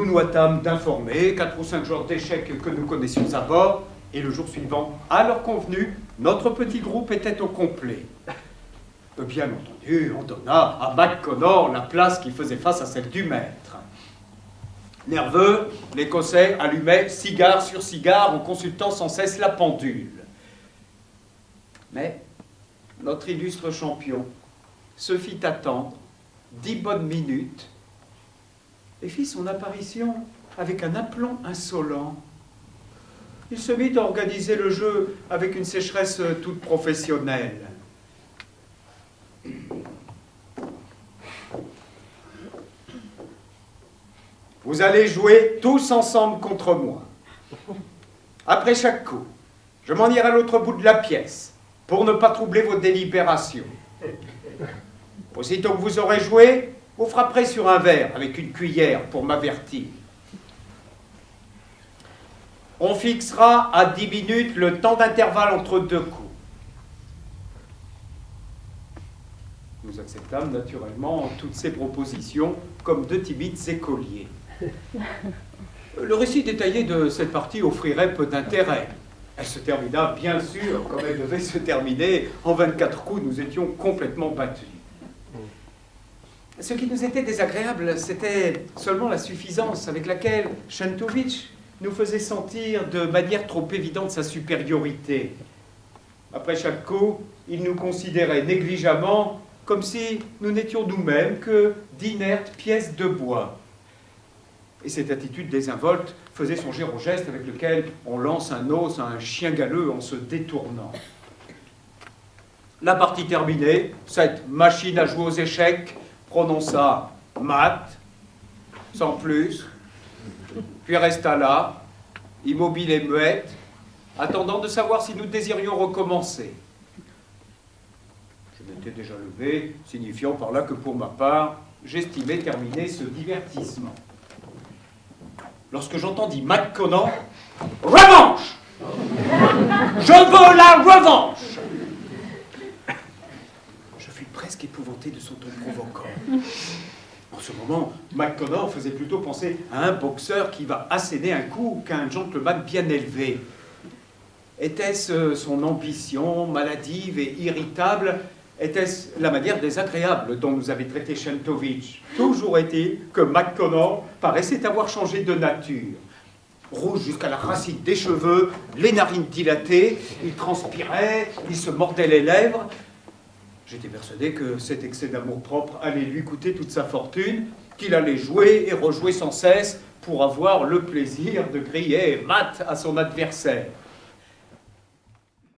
nous hâtâmes d'informer 4 ou 5 joueurs d'échecs que nous connaissions à bord, et le jour suivant, à l'heure convenue, notre petit groupe était au complet. Bien entendu, on donna à McConnor la place qui faisait face à celle du maître. Nerveux, l'Écossais allumait cigare sur cigare en consultant sans cesse la pendule. Mais notre illustre champion se fit attendre 10 bonnes minutes et fit son apparition avec un aplomb insolent. Il se mit à organiser le jeu avec une sécheresse toute professionnelle. Vous allez jouer tous ensemble contre moi. Après chaque coup, je m'en irai à l'autre bout de la pièce pour ne pas troubler vos délibérations. Aussitôt que vous aurez joué, vous frapperez sur un verre avec une cuillère pour m'avertir. On fixera à 10 minutes le temps d'intervalle entre 2 coups. Nous acceptâmes naturellement toutes ces propositions comme 2 timides écoliers. Le récit détaillé de cette partie offrirait peu d'intérêt. Elle se termina, bien sûr, comme elle devait se terminer. En 24 coups, nous étions complètement battus. Ce qui nous était désagréable, c'était seulement la suffisance avec laquelle Shentovich nous faisait sentir de manière trop évidente sa supériorité. Après chaque coup, il nous considérait négligemment comme si nous n'étions nous-mêmes que d'inertes pièces de bois. Et cette attitude désinvolte faisait songer au geste avec lequel on lance un os à un chien galeux en se détournant. La partie terminée, cette machine à jouer aux échecs prononça « mat », sans plus, puis resta là, immobile et muette, attendant de savoir si nous désirions recommencer. Je m'étais déjà levé, signifiant par là que pour ma part, j'estimais terminer ce divertissement. Lorsque j'entendis McConnor, « Revanche! Je veux la revanche !» Je fus presque épouvanté de son ton provoquant. En ce moment, McConnor faisait plutôt penser à un boxeur qui va asséner un coup qu'à un gentleman bien élevé. Était-ce son ambition maladive et irritable? Était-ce la manière désagréable dont nous avait traité Shentovich? Toujours est-il que McConnor paraissait avoir changé de nature. Rouge jusqu'à la racine des cheveux, les narines dilatées, il transpirait, il se mordait les lèvres. J'étais persuadé que cet excès d'amour-propre allait lui coûter toute sa fortune, qu'il allait jouer et rejouer sans cesse pour avoir le plaisir de crier « mat » à son adversaire.